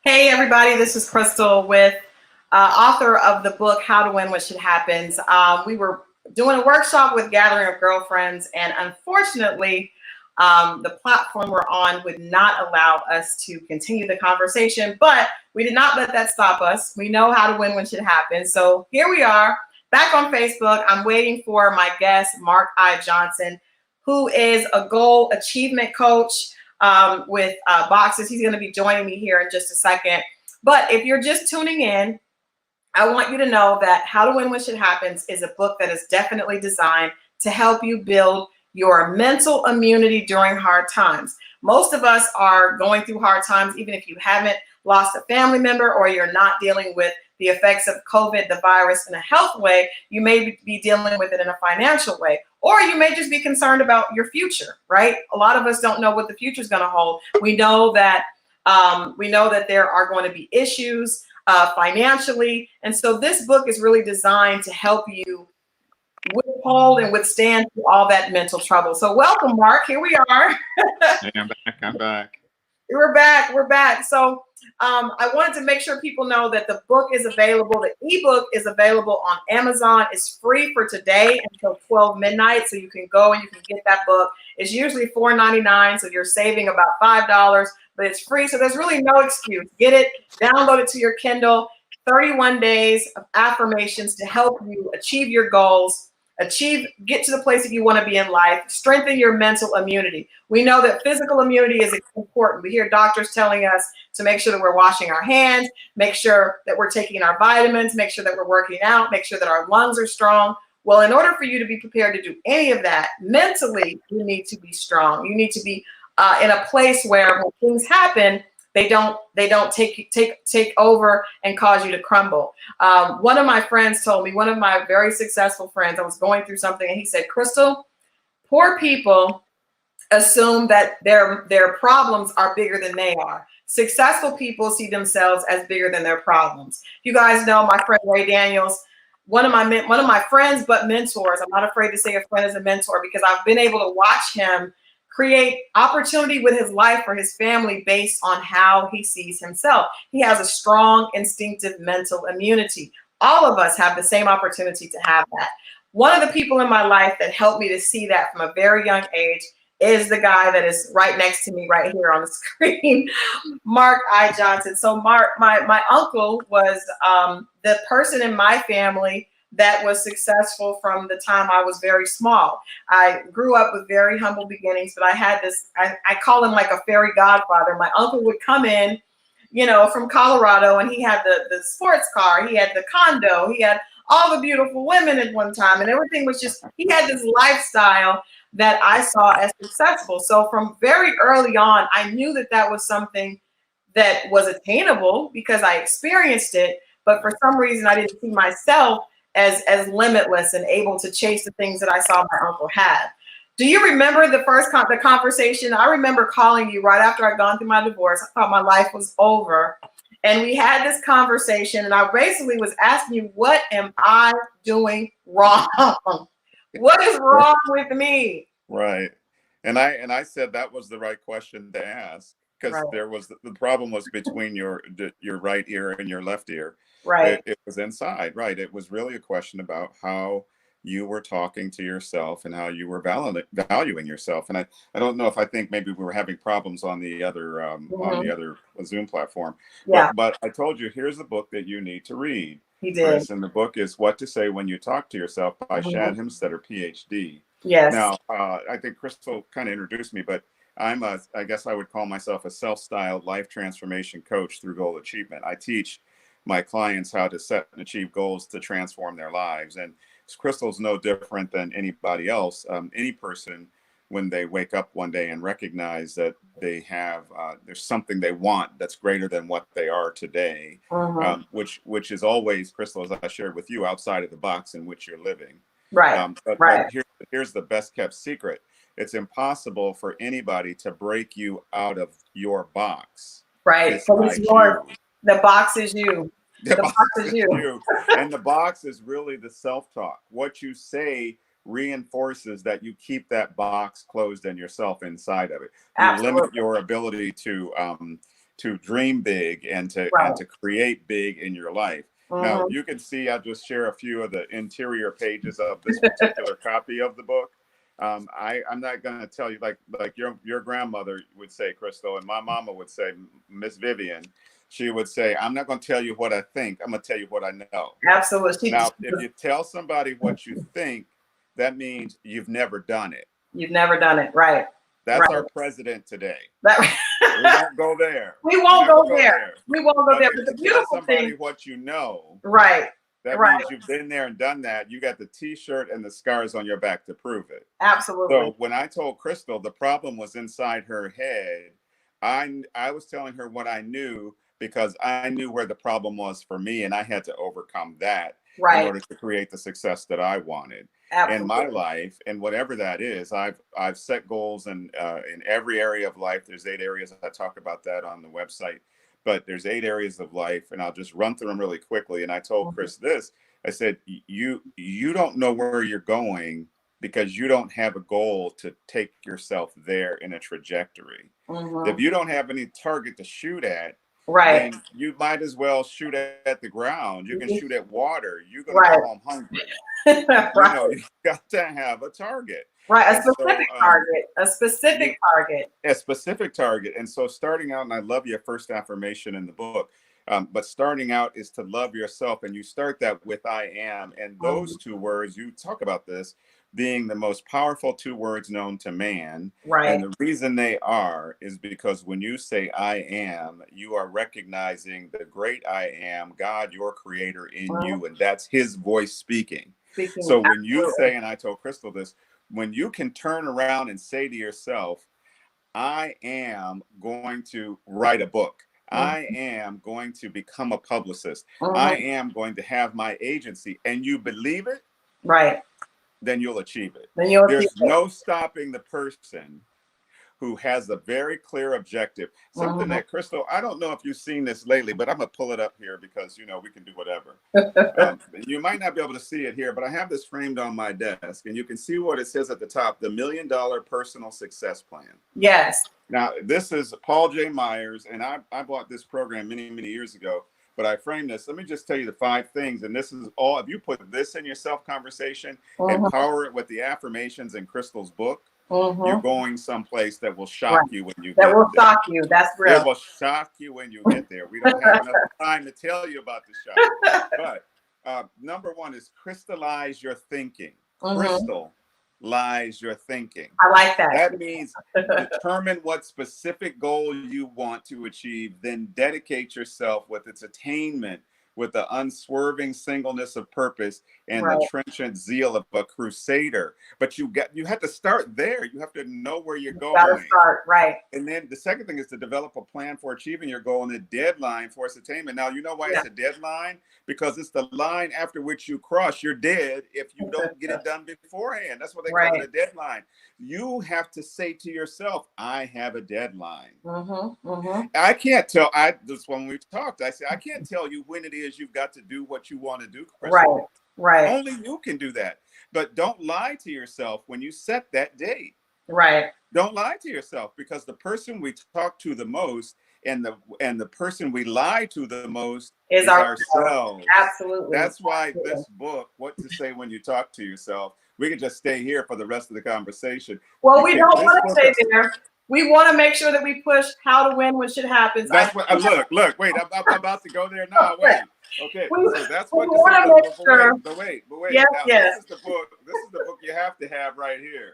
Hey everybody, this is Crystal with author of the book How to Win When Shit Happens. We were doing a workshop with Gathering of Girlfriends, and unfortunately, the platform we're on would not allow us to continue the conversation, but we did not let that stop us. We know how to win when shit happens. So here we are back on Facebook. I'm waiting for my guest, Mark I. Johnson, who is a goal achievement coach with boxes. He's going to be joining me here in just a second. But if you're just tuning in, I want you to know that How to Win When Shit Happens is a book that is definitely designed to help you build your mental immunity during hard times. Most of us are going through hard times, even if you haven't lost a family member or you're not dealing with the effects of COVID, the virus, in a health way. You may be dealing with it in a financial way, or you may just be concerned about your future, right? A lot of us don't know what the future is going to hold. We know that there are going to be issues financially. And so this book is really designed to help you withhold and withstand all that mental trouble. So welcome, Mark. Here we are. Hey, I'm back. I'm back. We're back. We're back. So I wanted to make sure people know that the book is available. The ebook is available on Amazon. It's free for today until 12 midnight. So you can go and you can get that book. It's usually $4.99. So you're saving about $5, but it's free. So there's really no excuse. Get it, download it to your Kindle. 31 days of affirmations to help you achieve your goals, get to the place that you want to be in life, strengthen your mental immunity. We know that physical immunity is important. We hear doctors telling us to make sure that we're washing our hands, make sure that we're taking our vitamins, make sure that we're working out, make sure that our lungs are strong. Well, in order for you to be prepared to do any of that, mentally, you need to be strong. You need to be in a place where when things happen, they don't take over and cause you to crumble. One of my friends told me, one of my very successful friends, I was going through something, and he said, Crystal, poor people assume that their problems are bigger than they are. Successful people see themselves as bigger than their problems. You guys know my friend Ray Daniels, one of my friends, but mentors. I'm not afraid to say a friend is a mentor because I've been able to watch him create opportunity with his life for his family based on how he sees himself. He has a strong instinctive mental immunity. All of us have the same opportunity to have that. One of the people in my life that helped me to see that from a very young age is the guy that is right next to me right here on the screen, Mark I. Johnson. So Mark, my uncle was the person in my family that was successful from the time I was very small. I grew up with very humble beginnings, but I had this, I call him like a fairy godfather. My uncle would come in, from Colorado, and he had the sports car, he had the condo, he had all the beautiful women at one time, and everything was just, he had this lifestyle that I saw as successful. So from very early on, I knew that that was something that was attainable because I experienced it, but for some reason I didn't see myself as limitless and able to chase the things that I saw my uncle had. Do you remember the conversation? I remember calling you right after I'd gone through my divorce. I thought my life was over. And we had this conversation, and I basically was asking you, what am I doing wrong? What is wrong with me? Right. And I said that was the right question to ask because Right. there was the problem was between your right ear and your left ear. Right. It was inside. Right. It was really a question about how you were talking to yourself and how you were valuing yourself. And I don't know if I think maybe we were having problems on the other Zoom platform. Yeah, But I told you here's the book that you need to read, he did. Chris. And the book is What to Say When You Talk to Yourself by Shad Mhm. Hemstetter, PhD. Yes. Now, I think Crystal kind of introduced me, but I guess I would call myself a self-styled life transformation coach through goal achievement. I teach my clients how to set and achieve goals to transform their lives. And Crystal's no different than anybody else. Any person, when they wake up one day and recognize that they have, there's something they want that's greater than what they are today, Mhm. which is always, Crystal, as I shared with you, outside of the box in which you're living. Right. But Right. here's the best kept secret. It's impossible for anybody to break you out of your box Right. So it's besides yours. you. The box is you. The The box box is is you. you. And the box is really the self-talk. What you say reinforces that you keep that box closed and yourself inside of it. You limit Absolutely. your ability to dream big and to create big in your life. Now you can see I just share a few of the interior pages of this particular copy of the book. I'm not going to tell you like your grandmother would say, Christal, and my mama would say, Miss Vivian. She would say, I'm not going to tell you what I think. I'm going to tell you what I know. Absolutely. Now, if you tell somebody what you think, that means you've never done it. You've never done it. Right. That's our president today. We won't go there. We won't go there. We won't go there. But the beautiful thing, what you know, right. That means you've been there and done that. You got the T-shirt and the scars on your back to prove it. Absolutely. So when I told Christal the problem was inside her head, I was telling her what I knew because I knew where the problem was for me, and I had to overcome that in order to create the success that I wanted in my life. And whatever that is, I've set goals in every area of life. There's 8 areas. I talk about that on the website. But there's 8 areas of life, and I'll just run through them really quickly. And I told Chris this. I said, you don't know where you're going because you don't have a goal to take yourself there in a trajectory. If you don't have any target to shoot at, then you might as well shoot at the ground. You can shoot at water. You're going to go home hungry. You know, you got to have a target. Right, a specific target, a specific target. A specific target. And so starting out, and I love your first affirmation in the book, but starting out is to love yourself. And you start that with I am. And those 2 words, you talk about this being the most powerful 2 words known to man. And the reason they are is because when you say I am, you are recognizing the great I am, God, your creator in you. And that's his voice speaking. So when you say, and I told Christal this, when you can turn around and say to yourself, I am going to write a book. I am going to become a publicist. I am going to have my agency, and you believe it, then you'll achieve it. There's no stopping the person who has a very clear objective. Something that Christal, I don't know if you've seen this lately, but I'm gonna pull it up here because, you know, we can do whatever. You might not be able to see it here, but I have this framed on my desk, and you can see what it says at the top, the $1 Million Personal Success Plan. Yes. Now, this is Paul J. Myers, and I bought this program many, many years ago, but I framed this. Let me just tell you the 5 things, and this is all, if you put this in your self-conversation, empower it with the affirmations in Christal's book, you're going someplace that will shock you when you get there. That will shock you. That's real. It will shock you when you get there. We don't have enough time to tell you about the shock. But number 1 is crystallize your thinking. Crystallize your thinking. I like that. That means determine what specific goal you want to achieve, then dedicate yourself with its attainment with the unswerving singleness of purpose and the trenchant zeal of a crusader. But you have to start there. You have to know where you're going. You gotta start, And then the second thing is to develop a plan for achieving your goal and a deadline for its attainment. Now, you know why it's a deadline? Because it's the line after which you cross. You're dead if you don't get it done beforehand. That's what they call it, a deadline. You have to say to yourself, I have a deadline. I can't tell, this when we've talked, I say, I can't tell you when it is you've got to do what you want to do, Christal. Only you can do that. But don't lie to yourself when you set that date. Don't lie to yourself, because the person we talk to the most and the person we lie to the most is ourselves. Absolutely. That's why this book, What to Say When You Talk to Yourself, we could just stay here for the rest of the conversation. Well, we don't want to stay there. We want to make sure that we push how to win when shit happens. That's what. Look. Wait, I'm about to go there now. Wait. Okay. So that's what. We want to make sure. But wait. Yes, now, yes. This is the book you have to have right here.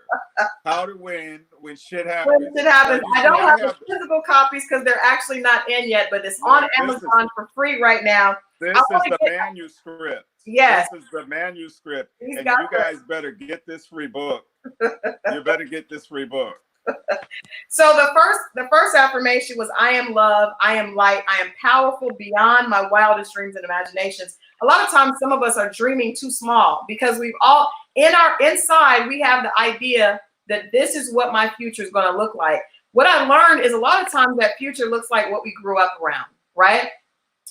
How to win when shit happens. When shit happens. I don't have the physical copies because they're actually not in yet, but it's on Amazon for free right now. This is the manuscript. Yes. This is the manuscript. And you guys better get this free book. You better get this free book. So the first affirmation was, I am love, I am light, I am powerful beyond my wildest dreams and imaginations. A lot of times some of us are dreaming too small because we've all inside we have the idea that this is what my future is going to look like. What I learned is a lot of times that future looks like what we grew up around, right?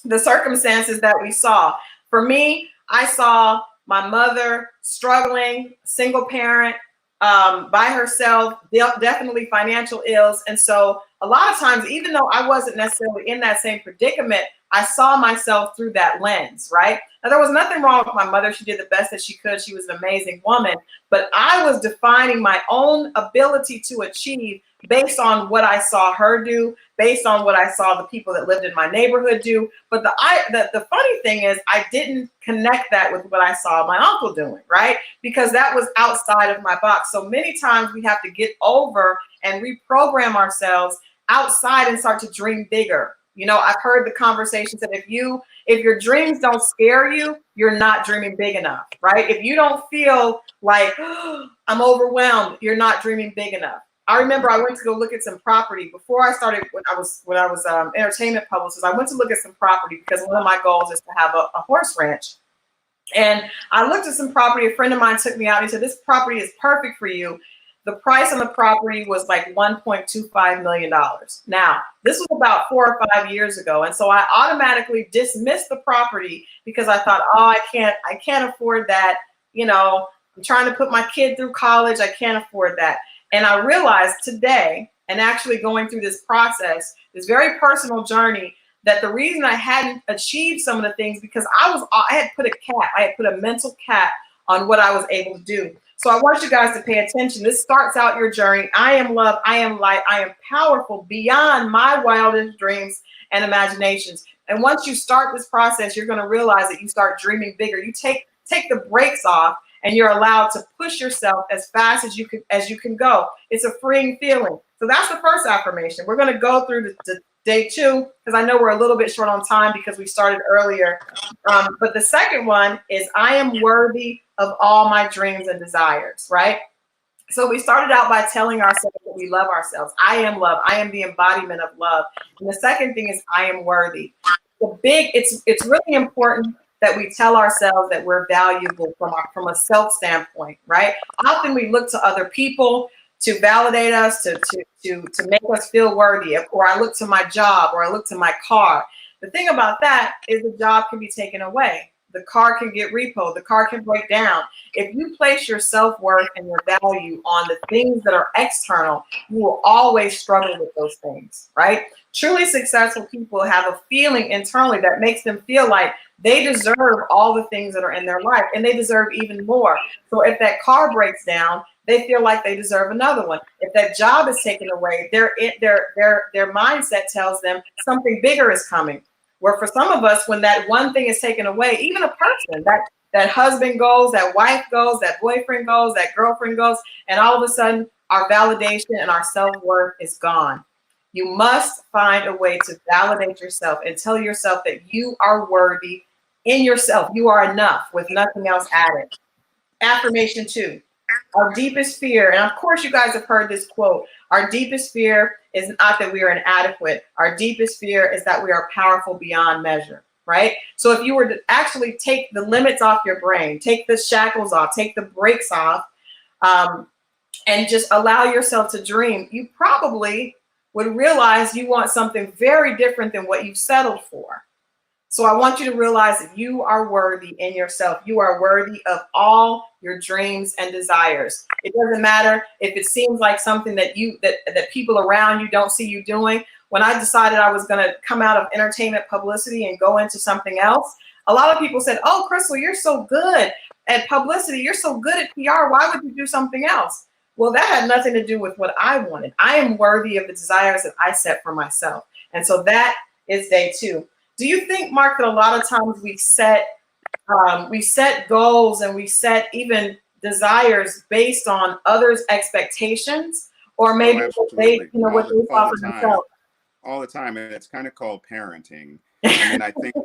The circumstances that we saw. For me, I saw my mother struggling, single parent, by herself, definitely financial ills. And so a lot of times, even though I wasn't necessarily in that same predicament, I saw myself through that lens, right? Now, there was nothing wrong with my mother. She did the best that she could. She was an amazing woman. But I was defining my own ability to achieve based on what I saw her do, based on what I saw the people that lived in my neighborhood do. But the funny thing is, I didn't connect that with what I saw my uncle doing, right? Because that was outside of my box. So many times we have to get over and reprogram ourselves outside and start to dream bigger. You know, I've heard the conversations that if your dreams don't scare you, you're not dreaming big enough, right? If you don't feel like, oh, I'm overwhelmed, you're not dreaming big enough. I remember I went to go look at some property before I started when I was entertainment publicist. I went to look at some property because one of my goals is to have a horse ranch. And I looked at some property. A friend of mine took me out and he said, this property is perfect for you. The price on the property was like $1.25 million. Now, this was about 4 or 5 years ago. And so I automatically dismissed the property because I thought, oh, I can't afford that. You know, I'm trying to put my kid through college. I can't afford that. And I realized today, and actually going through this process, this very personal journey, that the reason I hadn't achieved some of the things because I had put a mental cap on what I was able to do. So I want you guys to pay attention. This starts out your journey. I am love. I am light. I am powerful beyond my wildest dreams and imaginations. And once you start this process, you're going to realize that you start dreaming bigger. You take the brakes off and you're allowed to push yourself as fast as you can go. It's a freeing feeling. So that's the first affirmation. We're going to go through the day 2 because I know we're a little bit short on time because we started earlier. But the second one is I am worthy of all my dreams and desires, right? So we started out by telling ourselves that we love ourselves. I am love. I am the embodiment of love. And the second thing is I am worthy. It's really important that we tell ourselves that we're valuable from a self standpoint, right? Often we look to other people to validate us, to make us feel worthy, or I look to my job, or I look to my car. The thing about that is the job can be taken away. The car can get repoed. The car can break down. If you place your self-worth and your value on the things that are external, you will always struggle with those things, right? Truly successful people have a feeling internally that makes them feel like they deserve all the things that are in their life, and they deserve even more. So if that car breaks down, they feel like they deserve another one. If that job is taken away, their mindset tells them something bigger is coming. Where for some of us, when that one thing is taken away, even a person, that husband goes, that wife goes, that boyfriend goes, that girlfriend goes, and all of a sudden our validation and our self-worth is gone. You must find a way to validate yourself and tell yourself that you are worthy in yourself. You are enough with nothing else added. Affirmation 2. Our deepest fear, and of course you guys have heard this quote, our deepest fear is not that we are inadequate. Our deepest fear is that we are powerful beyond measure, right? So if you were to actually take the limits off your brain, take the shackles off, take the brakes off, and just allow yourself to dream, you probably would realize you want something very different than what you've settled for. So I want you to realize that you are worthy in yourself. You are worthy of all your dreams and desires. It doesn't matter if it seems like something that people around you don't see you doing. When I decided I was going to come out of entertainment publicity and go into something else, a lot of people said, oh, Christal, you're so good at publicity. You're so good at PR. Why would you do something else? Well, that had nothing to do with what I wanted. I am worthy of the desires that I set for myself. And so that is day 2. Do you think, Mark, that a lot of times we set goals and we set even desires based on others' expectations, or maybe what they thought for themselves? All the time, and it's kind of called parenting. I mean, I think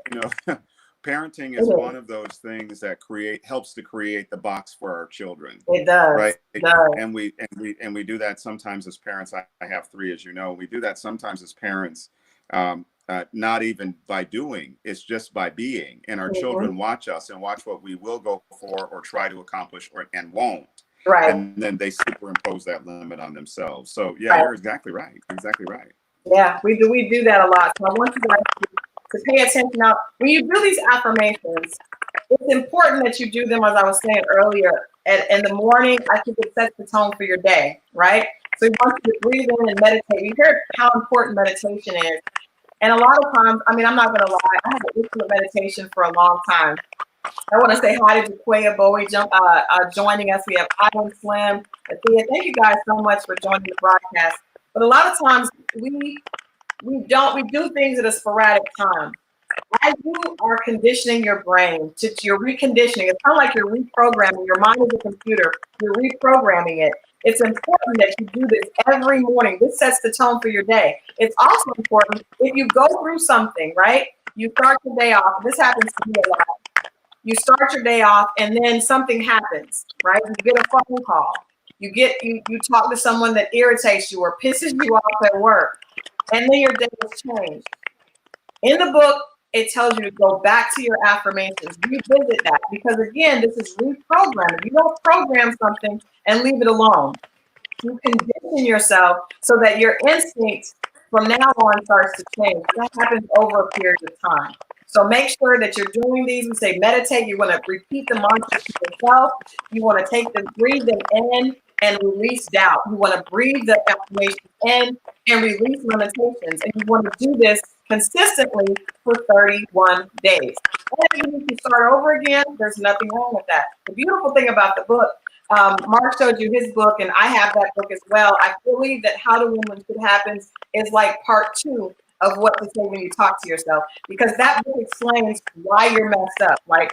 parenting is one of those things that helps to create the box for our children. It does, right? It does. And we do that sometimes as parents. I have 3, as you know. We do that sometimes as parents. Not even by doing, it's just by being. And our children watch us and watch what we will go for or try to accomplish and won't. Right. And then they superimpose that limit on themselves. So yeah, You're exactly right. Exactly right. Yeah, we do that a lot. So I want you guys to pay attention. Now, when you do these affirmations, it's important that you do them, as I was saying earlier, in the morning. I think it sets the tone for your day, right? So you want you to breathe in and meditate. You heard how important meditation is. And a lot of times, I mean, I'm not going to lie, I have an issue with meditation for a long time. I want to say hi to Jaquia Bowie joining us. We have Island Slim, Athea. Thank you guys so much for joining the broadcast. But a lot of times we do things at a sporadic time. As you are conditioning your brain you're reconditioning, it's kind of like you're reprogramming. Your mind is a computer. You're reprogramming it. It's important that you do this every morning. This sets the tone for your day. It's also important if you go through something, right? You start your day off. This happens to me a lot. You start your day off and then something happens, right? You get a phone call. You talk to someone that irritates you or pisses you off at work. And then your day is changed. In the book, it tells you to go back to your affirmations, revisit that, because again, this is reprogramming. You don't program something and leave it alone. You condition yourself so that your instinct from now on starts to change. That happens over a period of time. So make sure that you're doing these. We say meditate. You want to repeat the mantra to yourself. You want to breathe them in and release doubt. You want to breathe the affirmations in and release limitations. And you want to do this consistently for 31 days. And if you need to start over again, there's nothing wrong with that. The beautiful thing about the book, Mark showed you his book, and I have that book as well. I believe that How to Win When Shit Happens is like part 2 of what to say when you talk to yourself, because that book explains why you're messed up, like,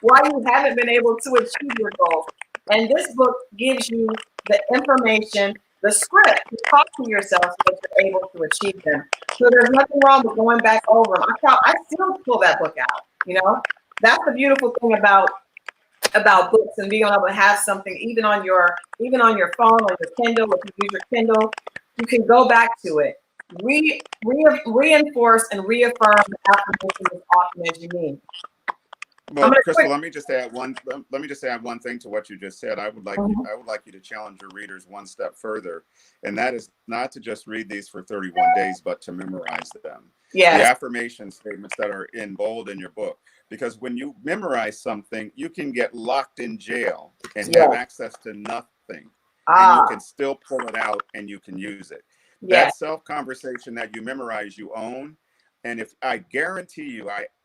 why you haven't been able to achieve your goals. And this book gives you the information, the script to talk to yourself so that you're able to achieve them. So there's nothing wrong with going back over them. I still pull that book out. That's the beautiful thing about books and being able to have something even on your phone, on your Kindle. If you use your Kindle, you can go back to it. Reinforce and reaffirm the affirmation as often as you need. Well, Christal, let me just add one thing to what you just said. I would like you to challenge your readers one step further, and that is not to just read these for 31 days, but to memorize them. Yes. The affirmation statements that are in bold in your book, because when you memorize something, you can get locked in jail and have access to nothing, and you can still pull it out and you can use it. That self-conversation that you memorize, you own. And if I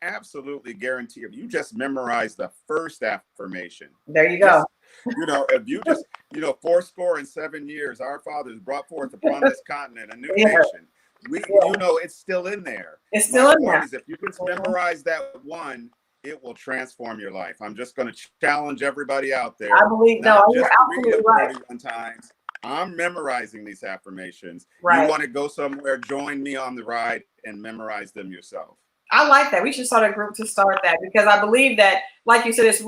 absolutely guarantee, if you just memorize the first affirmation, there you go. If you just, 87 years, our fathers brought forth upon this continent a new nation. It's still in there. It's still in there. If you just memorize that one, it will transform your life. I'm just going to challenge everybody out there. I believe, you're absolutely right. 31 times. I'm memorizing these affirmations. Right. You want to go somewhere, join me on the ride and memorize them yourself. I like that. We should start a group to start that, because I believe that, like you said, it's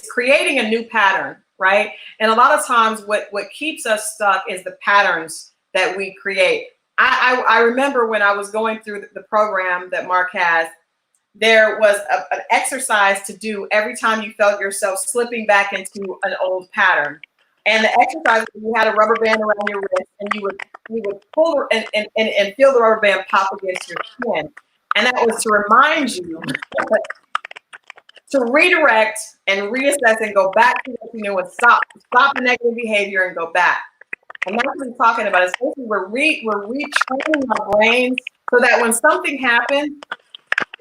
creating a new pattern, right? And a lot of times what keeps us stuck is the patterns that we create. I remember when I was going through the program that Mark has, there was an exercise to do every time you felt yourself slipping back into an old pattern. And the exercise, you had a rubber band around your wrist, and you would pull and feel the rubber band pop against your skin. And that was to remind you to redirect and reassess and go back to what you knew and stop the negative behavior and go back. And that's what we're talking about. Essentially, we're retraining our brains so that when something happens,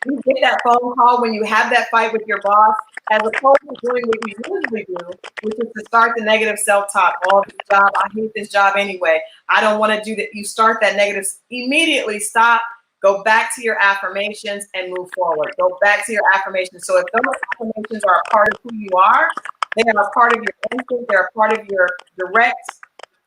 you get that phone call, when you have that fight with your boss, as opposed to doing what you usually do, which is to start the negative self-talk. Oh, this job, I hate this job anyway. I don't want to do that. You start that negative, immediately stop, go back to your affirmations and move forward. Go back to your affirmations. So if those affirmations are a part of who you are, they are a part of your instinct, they're a part of your direct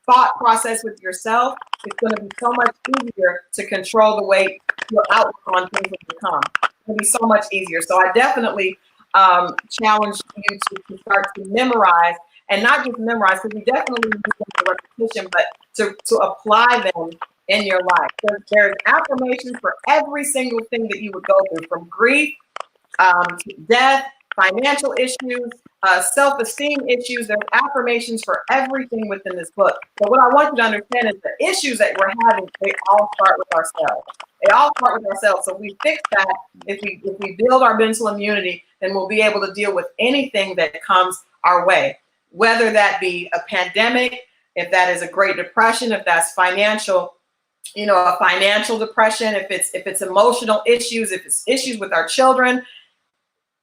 thought process with yourself, it's going to be so much easier to control the way your outlook on things will become. It's going to be so much easier. So I definitely challenge you to start to memorize, and not just memorize, because you definitely need them for repetition, but to apply them in your life. There's affirmations for every single thing that you would go through, from grief to death, financial issues, self-esteem issues. There's affirmations for everything within this book. So what I want you to understand is the issues that we're having, they all start with ourselves. They all start with ourselves. So if we fix that, if we build our mental immunity, then we'll be able to deal with anything that comes our way, whether that be a pandemic, if that is a Great Depression, if that's financial, a financial depression, if it's emotional issues, if it's issues with our children,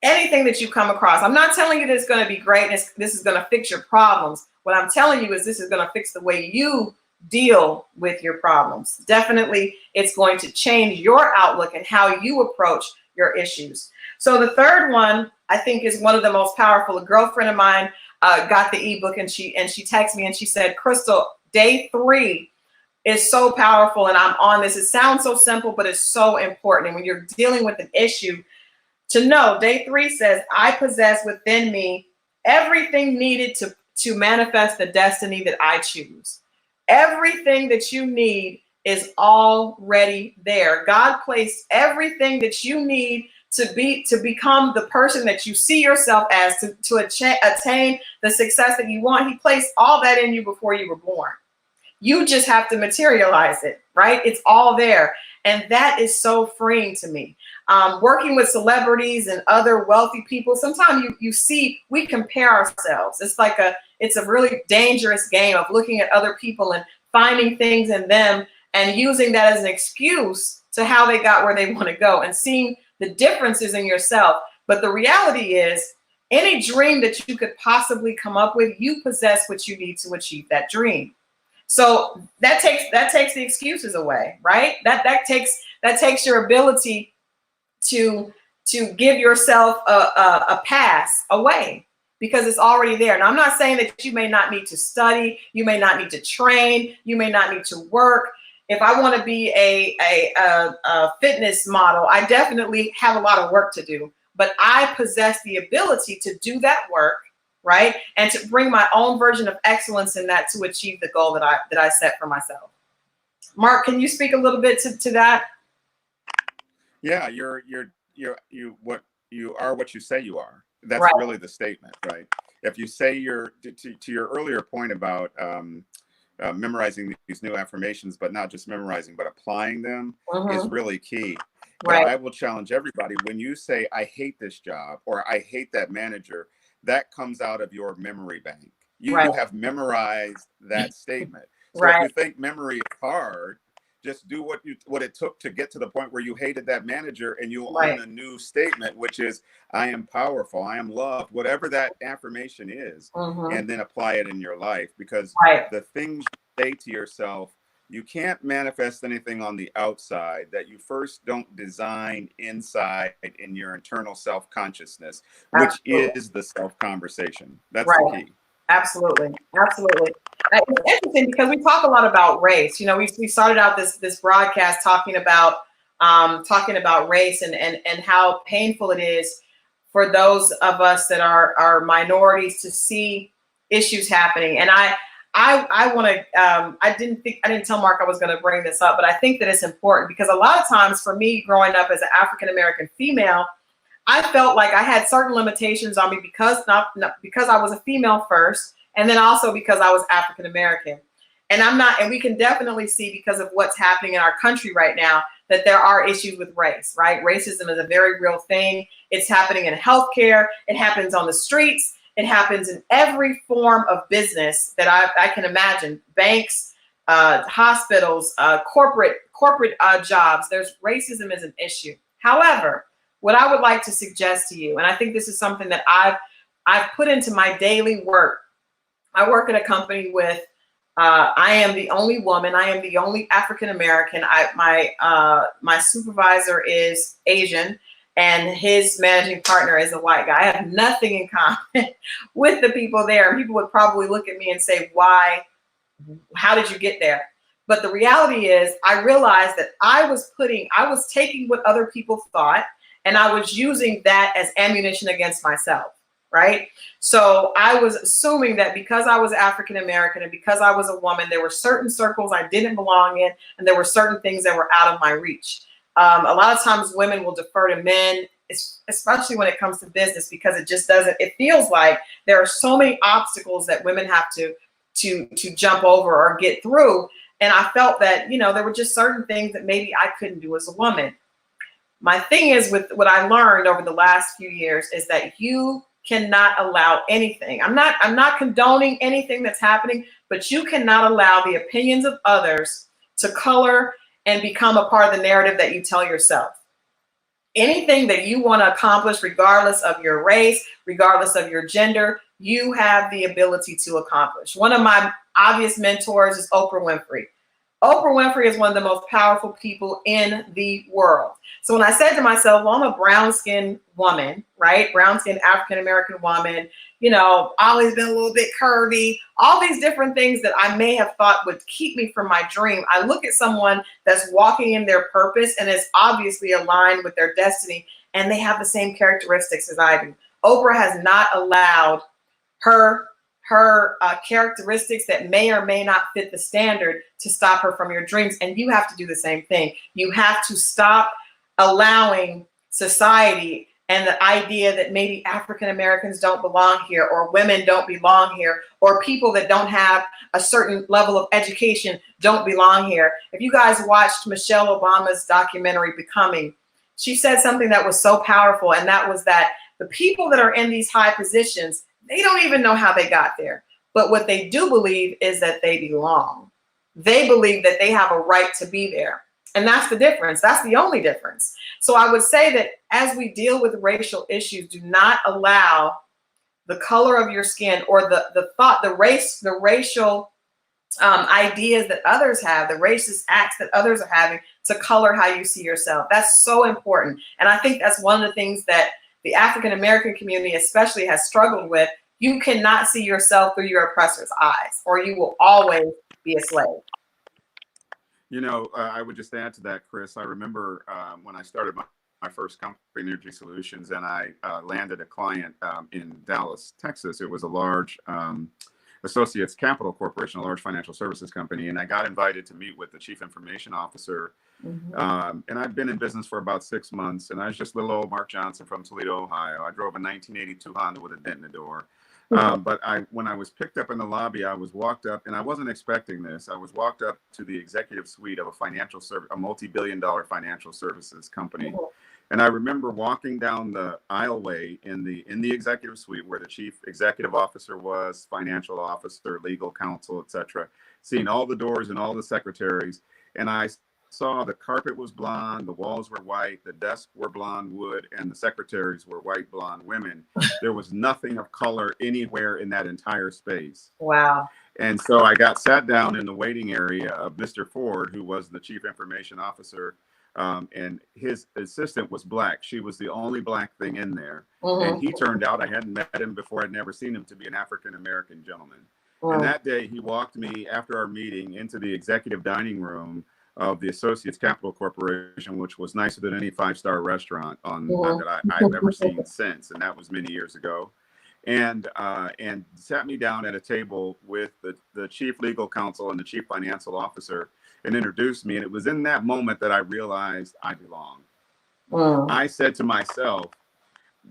anything that you come across. I'm not telling you that it's going to be great and this is going to fix your problems. What I'm telling you is this is going to fix the way you deal with your problems. Definitely, it's going to change your outlook and how you approach your issues. So the third one, I think, is one of the most powerful. A girlfriend of mine got the ebook, and she texted me and she said, Christal, day 3 is so powerful, and I'm on this. It sounds so simple, but it's so important. And when you're dealing with an issue, to know, day 3 says, I possess within me everything needed to manifest the destiny that I choose. Everything that you need is already there. God placed everything that you need to become the person that you see yourself as, to attain the success that you want. He placed all that in you before you were born. You just have to materialize it, right? It's all there. And that is so freeing to me. Working with celebrities and other wealthy people, sometimes you see, we compare ourselves. It's a really dangerous game of looking at other people and finding things in them and using that as an excuse to how they got where they want to go, and seeing the differences in yourself. But the reality is, any dream that you could possibly come up with, you possess what you need to achieve that dream. So that takes the excuses away, right? That takes your ability to give yourself a pass away, because it's already there. And I'm not saying that you may not need to study, you may not need to train, you may not need to work. If I want to be a fitness model, I definitely have a lot of work to do, but I possess the ability to do that work, right? And to bring my own version of excellence in that to achieve the goal that I set for myself. Mark, can you speak a little bit to that? Yeah, you are what you say you are. That's right. Really the statement, right? If you say to your earlier point about memorizing these new affirmations, but not just memorizing, but applying them is really key. But Right. I will challenge everybody, when you say, I hate this job, or I hate that manager, that comes out of your memory bank. You have memorized that statement. So if you think memory is hard, just do what it took to get to the point where you hated that manager, and you'll own a new statement, which is, I am powerful, I am loved, whatever that affirmation is, and then apply it in your life. Because the things you say to yourself, you can't manifest anything on the outside that you first don't design inside in your internal self-consciousness, which is the self-conversation. That's the key. Absolutely. Absolutely. It's interesting because we talk a lot about race. We started out this broadcast talking about race and how painful it is for those of us that are minorities to see issues happening. And I want to, I didn't tell Mark I was going to bring this up, but I think that it's important because a lot of times for me growing up as an African-American female, I felt like I had certain limitations on me because I was a female first, and then also because I was African-American. And we can definitely see, because of what's happening in our country right now, that there are issues with race, right? Racism is a very real thing. It's happening in healthcare. It happens on the streets. It happens in every form of business that I can imagine. Banks, hospitals, corporate jobs. Racism is an issue. However, what I would like to suggest to you, and I think this is something that I've put into my daily work. I work at a company with, I am the only woman. I am the only African-American. My supervisor is Asian, and his managing partner is a white guy. I have nothing in common with the people there. People would probably look at me and say, why? How did you get there? But the reality is, I realized that I was taking what other people thought, and I was using that as ammunition against myself, right? So I was assuming that because I was African-American and because I was a woman, there were certain circles I didn't belong in, and there were certain things that were out of my reach. A lot of times women will defer to men, especially when it comes to business, because it feels like there are so many obstacles that women have to jump over or get through. And I felt that, there were just certain things that maybe I couldn't do as a woman. My thing is, with what I learned over the last few years, is that you cannot allow anything. I'm not condoning anything that's happening, but you cannot allow the opinions of others to color and become a part of the narrative that you tell yourself. Anything that you want to accomplish, regardless of your race, regardless of your gender, you have the ability to accomplish. One of my obvious mentors is Oprah Winfrey. Oprah Winfrey is one of the most powerful people in the world. So when I said to myself, well, I'm a brown-skinned woman, right? Brown-skinned African-American woman, always been a little bit curvy, all these different things that I may have thought would keep me from my dream. I look at someone that's walking in their purpose and is obviously aligned with their destiny, and they have the same characteristics as I do. Oprah has not allowed her characteristics that may or may not fit the standard to stop her from your dreams. And you have to do the same thing. You have to stop allowing society and the idea that maybe African Americans don't belong here, or women don't belong here, or people that don't have a certain level of education don't belong here. If you guys watched Michelle Obama's documentary, Becoming, she said something that was so powerful, and that was that the people that are in these high positions, they don't even know how they got there. But what they do believe is that they belong. They believe that they have a right to be there. And that's the difference. That's the only difference. So I would say that as we deal with racial issues, do not allow the color of your skin or the racial ideas that others have, the racist acts that others are having, to color how you see yourself. That's so important. And I think that's one of the things that the African American community especially has struggled with. You cannot see yourself through your oppressor's eyes, or you will always be a slave. I would just add to that, Chris. I remember when I started my first company, Energy Solutions, and I landed a client in Dallas, Texas. It was a large Associates Capital Corporation, a large financial services company, and I got invited to meet with the chief information officer. Mm-hmm. And I'd been in business for about 6 months, and I was just little old Mark Johnson from Toledo, Ohio. I drove a 1982 Honda with a dent in the door. But when I was picked up in the lobby, I was walked up, and I wasn't expecting this. I was walked up to the executive suite of a multi-billion-dollar financial services company. Mm-hmm. And I remember walking down the aisleway in the executive suite where the chief executive officer was, financial officer, legal counsel, etc., seeing all the doors and all the secretaries. And I saw the carpet was blonde, the walls were white, the desks were blonde wood, and the secretaries were white blonde women. There was nothing of color anywhere in that entire space. Wow. And so I got sat down in the waiting area of Mr. Ford, who was the chief information officer, and his assistant was black. She was the only black thing in there. Mm-hmm. And he turned out, I hadn't met him before, I'd never seen him, to be an African-American gentleman. Mm-hmm. And that day he walked me, after our meeting, into the executive dining room of the Associates Capital Corporation, which was nicer than any five-star restaurant that I've ever seen since, and that was many years ago. And sat me down at a table with the chief legal counsel and the chief financial officer and introduced me. And it was in that moment that I realized I belong. I said to myself,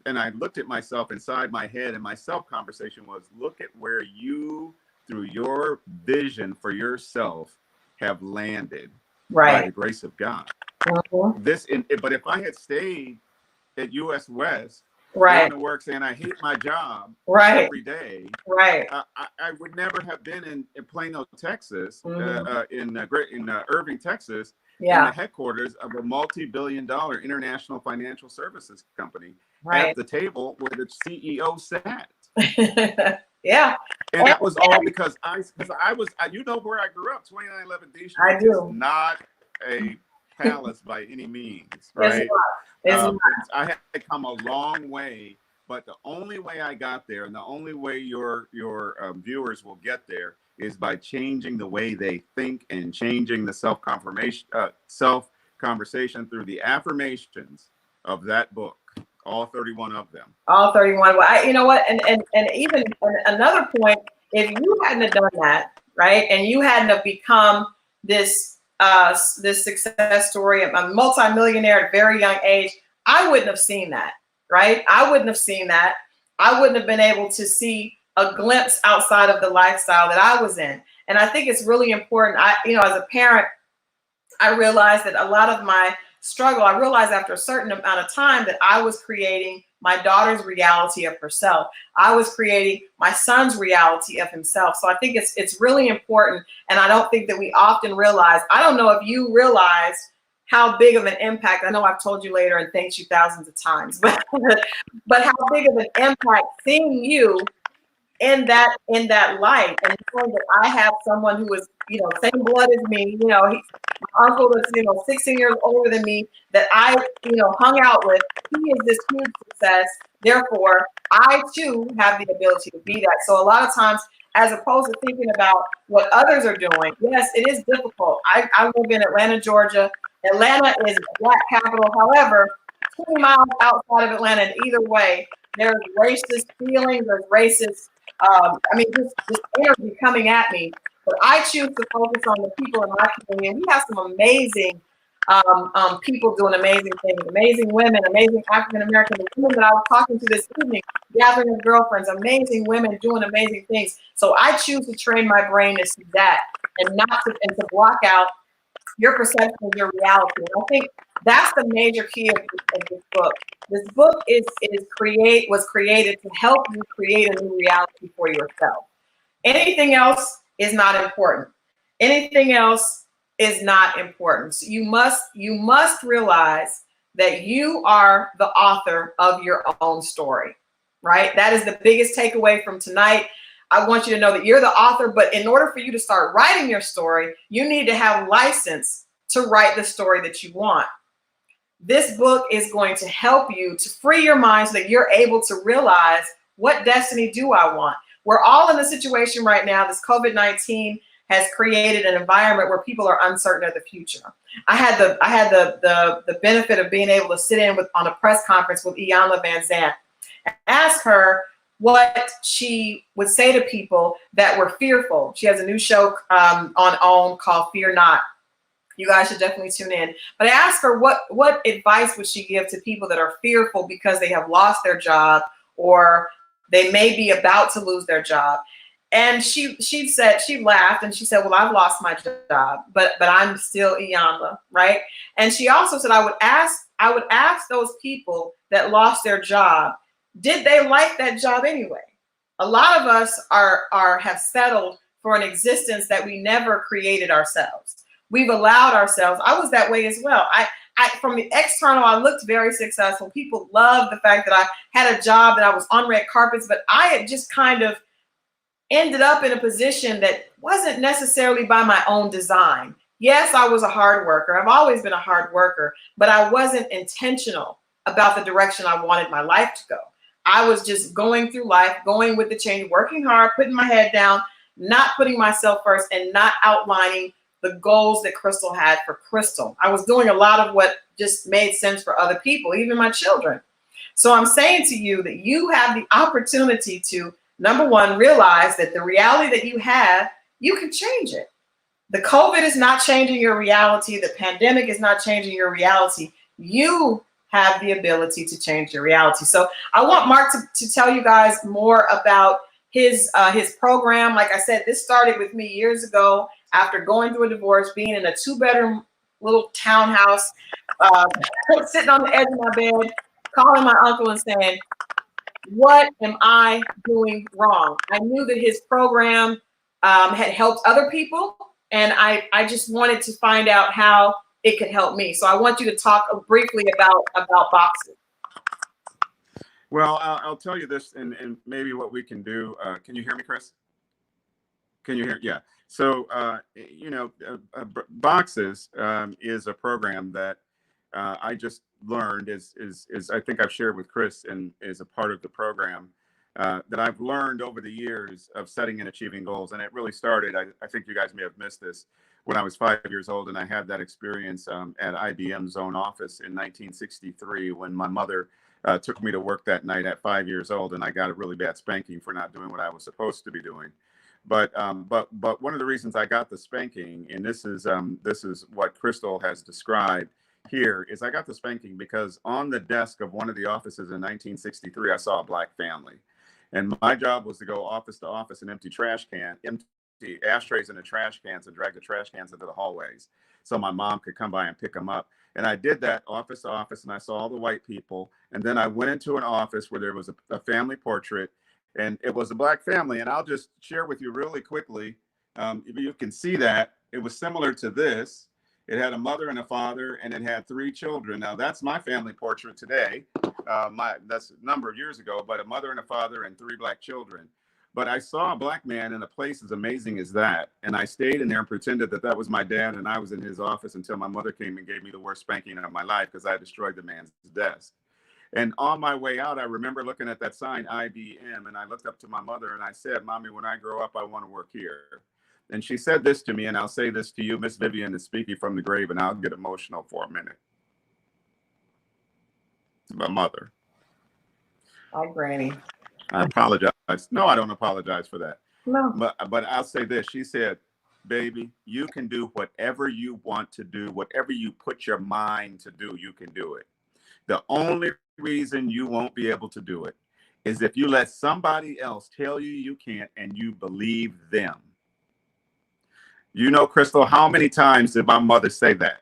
and I looked at myself inside my head, and my self-conversation was, look at where you, through your vision for yourself, have landed. Right. By the grace of God. Mm-hmm. But if I had stayed at US West, going to work saying I hate my job every day, I would never have been in Plano, Texas, mm-hmm. in Irving, Texas, in the headquarters of a multi-billion-dollar international financial services company, at the table where the CEO sat. Yeah. And that was all because I was, where I grew up, 2911 D Street. I do. Is not a palace by any means, right? I had come a long way, but the only way I got there, and the only way your viewers will get there, is by changing the way they think and changing the self-conversation through the affirmations of that book. All 31 of them. All 31. Well, you know what? And even another point, if you hadn't have done that, right, and you hadn't have become this success story, a multimillionaire at a very young age, I wouldn't have seen that, right? I wouldn't have seen that. I wouldn't have been able to see a glimpse outside of the lifestyle that I was in. And I think it's really important. As a parent, I realized that a lot of my struggle, I realized after a certain amount of time that I was creating my daughter's reality of herself. I was creating my son's reality of himself. So I think it's really important. And I don't think that we often realize, I don't know if you realize how big of an impact, I know I've told you later and thanked you thousands of times, but how big of an impact seeing you in that light, and knowing that I have someone who is, same blood as me, my uncle that's, 16 years older than me, that I, hung out with, he is this huge success. Therefore, I too have the ability to be that. So a lot of times, as opposed to thinking about what others are doing, yes, it is difficult. I live in Atlanta, Georgia. Atlanta is a black capital. However, 20 miles outside of Atlanta, and either way, there's racist feelings, there's racist, just energy coming at me. But I choose to focus on the people in my community. And we have some amazing people doing amazing things, amazing women, amazing African American women that I was talking to this evening, gathering of girlfriends, amazing women doing amazing things. So I choose to train my brain to see that and to block out your perception of your reality. And I think that's the major key of this book. This book was created to help you create a new reality for yourself. Anything else is not important. Anything else is not important. So you must realize that you are the author of your own story, right? That is the biggest takeaway from tonight. I want you to know that you're the author, but in order for you to start writing your story, you need to have license to write the story that you want. This book is going to help you to free your mind so that you're able to realize, what destiny do I want? We're all in a situation right now. This COVID-19 has created an environment where people are uncertain of the future. I had the benefit of being able to sit in on a press conference with Iyanla Vanzant and ask her what she would say to people that were fearful. She has a new show on OWN called Fear Not. You guys should definitely tune in. But I asked her what advice would she give to people that are fearful because they have lost their job or they may be about to lose their job. And she said, she laughed and she said, well, I've lost my job, but I'm still Iyanla, right? And she also said, I would ask those people that lost their job, did they like that job anyway? A lot of us have settled for an existence that we never created ourselves. We've allowed ourselves. I was that way as well. I from the external, I looked very successful. People loved the fact that I had a job, that I was on red carpets, but I had just kind of ended up in a position that wasn't necessarily by my own design. Yes, I was a hard worker. I've always been a hard worker, but I wasn't intentional about the direction I wanted my life to go. I was just going through life, going with the change, working hard, putting my head down, not putting myself first, and not outlining the goals that Christal had for Christal. I was doing a lot of what just made sense for other people, even my children. So I'm saying to you that you have the opportunity to, number one, realize that the reality that you have, you can change it. The COVID is not changing your reality. The pandemic is not changing your reality. You have the ability to change your reality. So I want Mark to tell you guys more about his program. Like I said, this started with me years ago after going through a divorce, being in a 2-bedroom little townhouse, sitting on the edge of my bed, calling my uncle and saying, what am I doing wrong? I knew that his program had helped other people, and I just wanted to find out how it could help me. So I want you to talk briefly about boxing. Well, I'll tell you this, and maybe what we can do. Can you hear me, Chris? Can you hear? Yeah. So, Boxes is a program that I just learned is I think I've shared with Chris, and is a part of the program that I've learned over the years of setting and achieving goals. And it really started, I think you guys may have missed this, when I was 5 years old, and I had that experience at IBM's own office in 1963 when my mother took me to work that night at 5 years old, and I got a really bad spanking for not doing what I was supposed to be doing. But one of the reasons I got the spanking, and this is what Christal has described here, is I got the spanking because on the desk of one of the offices in 1963, I saw a black family, and my job was to go office to office and empty ashtrays in the trash cans and drag the trash cans into the hallways so my mom could come by and pick them up. And I did that office to office, and I saw all the white people. And then I went into an office where there was a family portrait, and it was a Black family. And I'll just share with you really quickly. If you can see that, it was similar to this. It had a mother and a father, and it had 3 children. Now, that's my family portrait today. That's a number of years ago, but a mother and a father and 3 Black children. But I saw a Black man in a place as amazing as that. And I stayed in there and pretended that that was my dad. And I was in his office until my mother came and gave me the worst spanking of my life because I destroyed the man's desk. And on my way out, I remember looking at that sign, IBM. And I looked up to my mother and I said, Mommy, when I grow up, I want to work here. And she said this to me, and I'll say this to you. Miss Vivian is speaking from the grave, and I'll get emotional for a minute. My mother. Hi, Granny. I apologize. No, I don't apologize for that. No. But I'll say this. She said, baby, you can do whatever you want to do. Whatever you put your mind to do, you can do it. The only reason you won't be able to do it is if you let somebody else tell you you can't and you believe them. You know, Christal, how many times did my mother say that?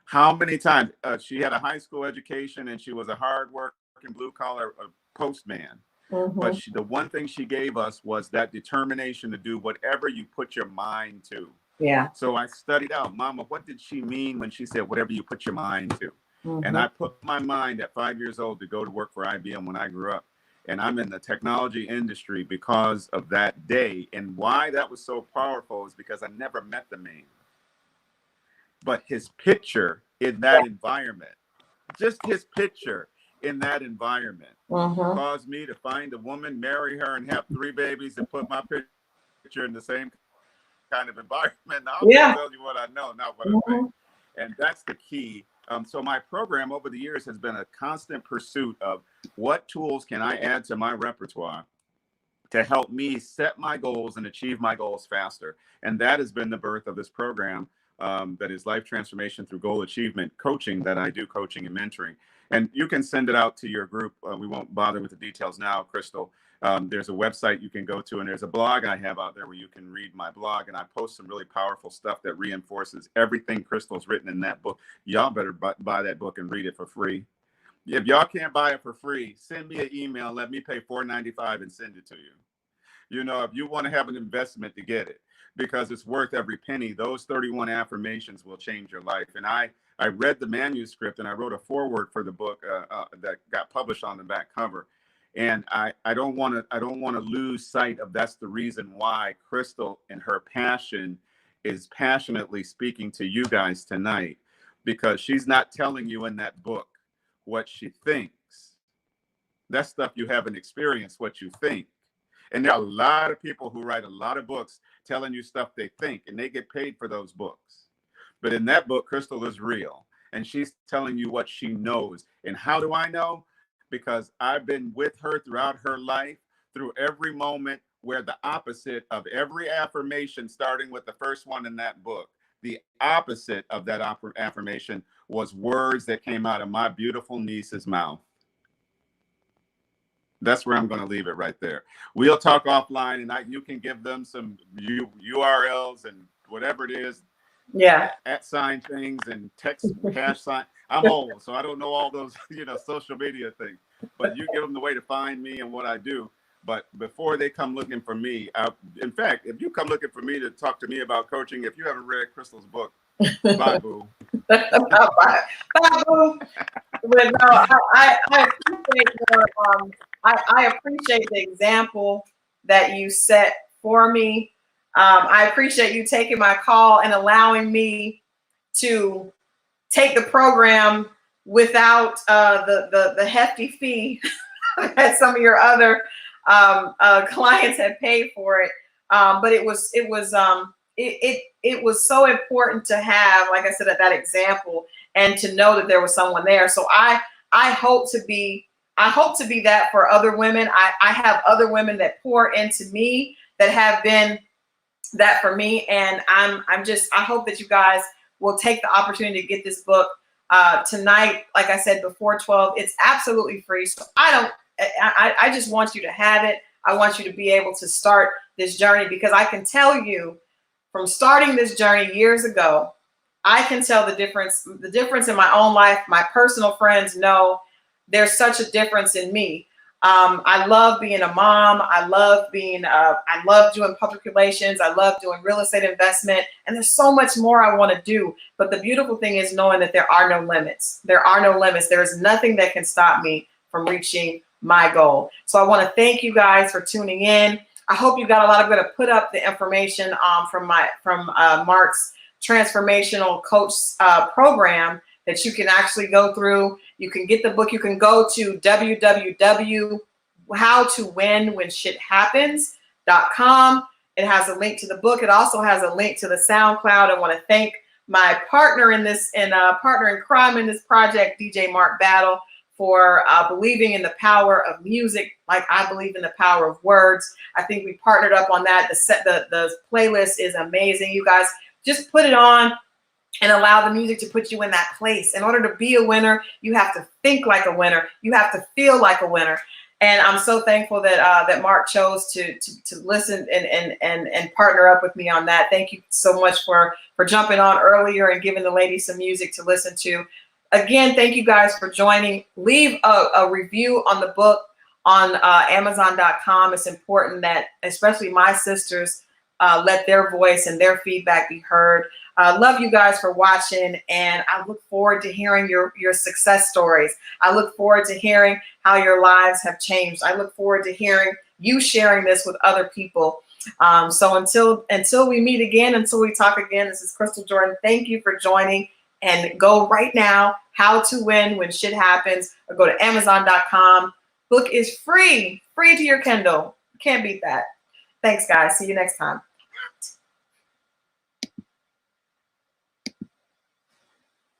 How many times? She had a high school education and she was a hard-working blue-collar postman. Mm-hmm. But the one thing she gave us was that determination to do whatever you put your mind to. Yeah. So I studied out, Mama, what did she mean when she said whatever you put your mind to? Mm-hmm. And I put my mind at 5 years old to go to work for IBM when I grew up. And I'm in the technology industry because of that day. And why that was so powerful is because I never met the man. But his picture in that environment, just his picture in that environment, caused me to find a woman, marry her, and have 3 babies and put my picture in the same kind of environment. Now, I'll tell you what I know, not what I think. And that's the key. So my program over the years has been a constant pursuit of what tools can I add to my repertoire to help me set my goals and achieve my goals faster. And that has been the birth of this program that is Life Transformation Through Goal Achievement Coaching, that I do coaching and mentoring. And you can send it out to your group. We won't bother with the details now, Christal. There's a website you can go to, and there's a blog I have out there where you can read my blog, and I post some really powerful stuff that reinforces everything Christal's written in that book. Y'all better buy that book and read it for free. If y'all can't buy it for free, send me an email. Let me pay $4.95 and send it to you. You know, if you want to have an investment to get it, because it's worth every penny, those 31 affirmations will change your life. And I read the manuscript and I wrote a foreword for the book that got published on the back cover. And I don't want to lose sight of that's the reason why Christal and her passion is passionately speaking to you guys tonight, because she's not telling you in that book what she thinks. That's stuff you haven't experienced, what you think. And there are a lot of people who write a lot of books telling you stuff they think, and they get paid for those books. But in that book, Christal is real, and she's telling you what she knows. And how do I know? Because I've been with her throughout her life, through every moment where the opposite of every affirmation, starting with the first one in that book, the opposite of that affirmation was words that came out of my beautiful niece's mouth. That's where I'm going to leave it right there. We'll talk offline, and you can give them some URLs and whatever it is. Yeah. At sign things and text hash sign. I'm old, so I don't know all those, social media things. But you give them the way to find me and what I do. But before they come looking for me, in fact, if you come looking for me to talk to me about coaching, if you haven't read Christal's book, bye, boo. Bye, boo. But no, I appreciate I appreciate the example that you set for me. I appreciate you taking my call and allowing me to take the program without the hefty fee that some of your other clients had paid for it. But it was so important to have, like I said, that example, and to know that there was someone there. So I hope to be that for other women. I have other women that pour into me that have been that for me. And I hope that you guys will take the opportunity to get this book tonight. Like I said, before 12, it's absolutely free. So I just want you to have it. I want you to be able to start this journey, because I can tell you from starting this journey years ago, I can tell the difference in my own life. My personal friends know there's such a difference in me. I love being a mom. I love doing public relations. I love doing real estate investment. And there's so much more I want to do. But the beautiful thing is knowing that there are no limits. There are no limits. There is nothing that can stop me from reaching my goal. So I want to thank you guys for tuning in. I hope you got a lot of good. To put up the information from Mark's transformational coach program that you can actually go through. You can get the book. You can go to www.howtowinwhenshithappens.com. It has a link to the book. It also has a link to the SoundCloud. I want to thank my partner in partner in crime in this project, DJ Mark Battle, for believing in the power of music like I believe in the power of words. I think we partnered up on that. The playlist is amazing. You guys just put it on and allow the music to put you in that place. In order to be a winner, you have to think like a winner. You have to feel like a winner. And I'm so thankful that Mark chose to listen and partner up with me on that. Thank you so much for jumping on earlier and giving the ladies some music to listen to. Again, thank you guys for joining. Leave a review on the book on Amazon.com. It's important that especially my sisters let their voice and their feedback be heard. Love you guys for watching, and I look forward to hearing your success stories. I look forward to hearing how your lives have changed. I look forward to hearing you sharing this with other people. So until we meet again, until we talk again, this is Christal Jordan. Thank you for joining, and go right now, How to Win When Shit Happens, or go to Amazon.com. Book is free to your Kindle. Can't beat that. Thanks, guys. See you next time.